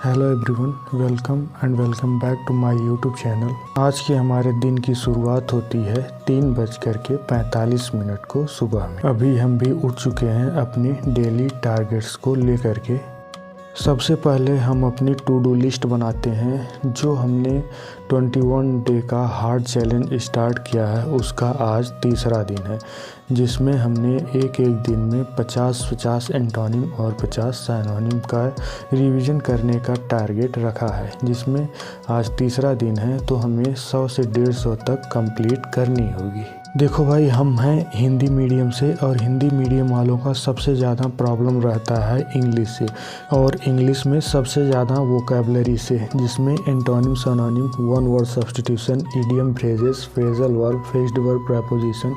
Hello everyone, welcome back to my YouTube channel. आज के हमारे दिन की शुरुआत होती है 3:45 को सुबह में। अभी हम भी उठ चुके हैं अपनी डेली टारगेट्स को लेकर के। सबसे पहले हम अपनी टू डू लिस्ट बनाते हैं। जो हमने 21 डे का हार्ड चैलेंज स्टार्ट किया है उसका आज तीसरा दिन है, जिसमें हमने एक दिन में 50 एंटोनिम और 50 सिनोनिम का रिवीजन करने का टारगेट रखा है, जिसमें आज तीसरा दिन है तो हमें 100 से 150 तक कंप्लीट करनी होगी। देखो भाई, हम हैं हिंदी मीडियम से और हिंदी मीडियम वालों का सबसे ज़्यादा प्रॉब्लम रहता है इंग्लिश से, और इंग्लिश में सबसे ज़्यादा वोकैबुलरी से, जिसमें antonym, synonym, one word substitution, idiom, phrases, phrasal verb, fixed verb, preposition,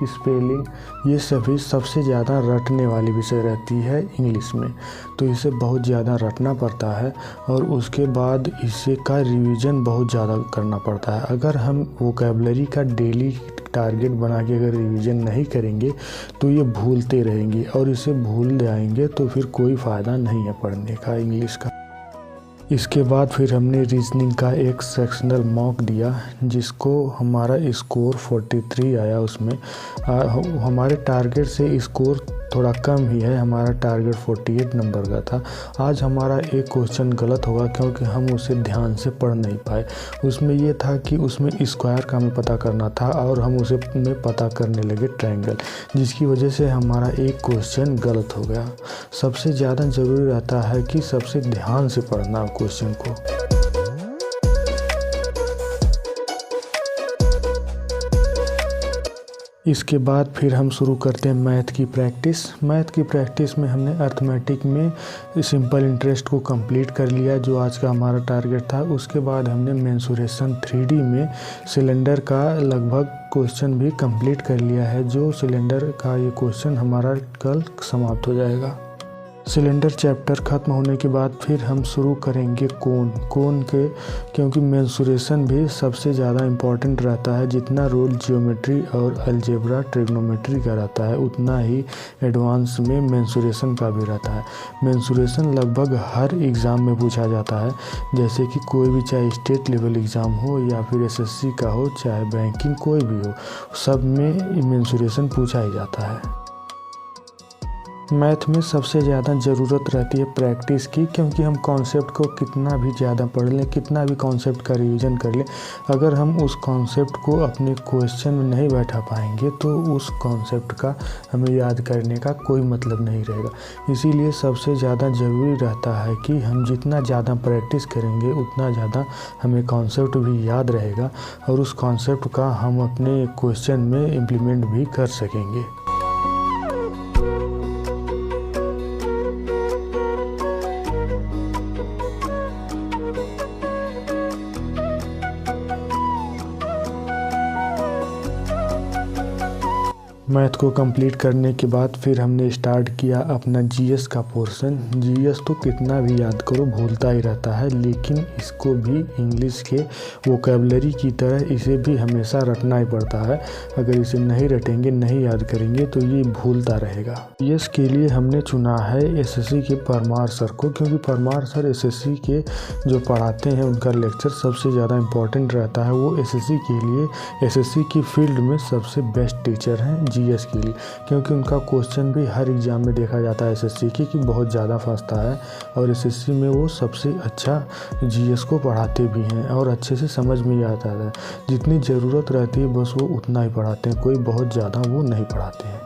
spelling, ये सभी सबसे ज़्यादा रटने वाली विषय रहती है इंग्लिश में। तो इसे बहुत ज़्यादा रटना पड़ता है और उसके बाद इसे का रिवीजन बहुत ज़्यादा करना पड़ता है। अगर हम वोकैबुलरी का डेली टारगेट बना के अगर रिवीजन नहीं करेंगे तो ये भूलते रहेंगे, और इसे भूल जाएंगे तो फिर कोई फ़ायदा नहीं है पढ़ने का इंग्लिश का। इसके बाद फिर हमने रीजनिंग का एक सेक्शनल मॉक दिया, जिसको हमारा स्कोर 43 आया। उसमें हमारे टारगेट से स्कोर थोड़ा कम ही है, हमारा टारगेट 48 नंबर का था। आज हमारा एक क्वेश्चन गलत होगा क्योंकि हम उसे ध्यान से पढ़ नहीं पाए। उसमें ये था कि उसमें स्क्वायर का हमें पता करना था और हम उसे में पता करने लगे ट्रायंगल, जिसकी वजह से हमारा एक क्वेश्चन गलत हो गया। सबसे ज़्यादा ज़रूरी रहता है कि सबसे ध्यान से पढ़ना क्वेश्चन को। इसके बाद फिर हम शुरू करते हैं मैथ की प्रैक्टिस। मैथ की प्रैक्टिस में हमने अर्थमेटिक में सिंपल इंटरेस्ट को कंप्लीट कर लिया, जो आज का हमारा टारगेट था। उसके बाद हमने मेंसुरेशन 3D में सिलेंडर का लगभग क्वेश्चन भी कंप्लीट कर लिया है, जो सिलेंडर का ये क्वेश्चन हमारा कल समाप्त हो जाएगा। सिलेंडर चैप्टर ख़त्म होने के बाद फिर हम शुरू करेंगे कोन के, क्योंकि मेंसुरेशन भी सबसे ज़्यादा इम्पॉर्टेंट रहता है। जितना रूल जियोमेट्री और अलजेब्रा ट्रिग्नोमेट्री का रहता है, उतना ही एडवांस में मेंसुरेशन का भी रहता है। मेंसुरेशन लगभग हर एग्ज़ाम में पूछा जाता है, जैसे कि कोई भी, चाहे स्टेट लेवल एग्ज़ाम हो या फिर SSC का हो, चाहे बैंकिंग कोई भी हो, सब में मेंसुरेशन पूछा ही जाता है। मैथ में सबसे ज़्यादा ज़रूरत रहती है प्रैक्टिस की, क्योंकि हम कॉन्सेप्ट को कितना भी ज़्यादा पढ़ लें, कितना भी कॉन्सेप्ट का रिवीजन कर लें, अगर हम उस कॉन्सेप्ट को अपने क्वेश्चन में नहीं बैठा पाएंगे तो उस कॉन्सेप्ट का हमें याद करने का कोई मतलब नहीं रहेगा। इसीलिए सबसे ज़्यादा ज़रूरी रहता है कि हम जितना ज़्यादा प्रैक्टिस करेंगे उतना ज़्यादा हमें कॉन्सेप्ट भी याद रहेगा और उस कॉन्सेप्ट का हम अपने क्वेश्चन में इम्प्लीमेंट भी कर सकेंगे। मैथ को कंप्लीट करने के बाद फिर हमने स्टार्ट किया अपना GS का पोर्शन। GS तो कितना भी याद करो भूलता ही रहता है, लेकिन इसको भी इंग्लिश के वोकैबुलरी की तरह इसे भी हमेशा रटना ही पड़ता है। अगर इसे नहीं रटेंगे, नहीं याद करेंगे तो ये भूलता रहेगा। GS के लिए हमने चुना है SSC के परमार सर को, क्योंकि परमार सर SSC के जो पढ़ाते हैं उनका लेक्चर सबसे ज़्यादा इम्पोर्टेंट रहता है। वो SSC के लिए, SSC की फील्ड में सबसे बेस्ट टीचर हैं GS के लिए, क्योंकि उनका क्वेश्चन भी हर एग्ज़ाम में देखा जाता है SSC की कि बहुत ज़्यादा फंसता है, और SSC में वो सबसे अच्छा GS को पढ़ाते भी हैं और अच्छे से समझ में आता है। जितनी ज़रूरत रहती है बस वो उतना ही पढ़ाते हैं, कोई बहुत ज़्यादा वो नहीं पढ़ाते हैं।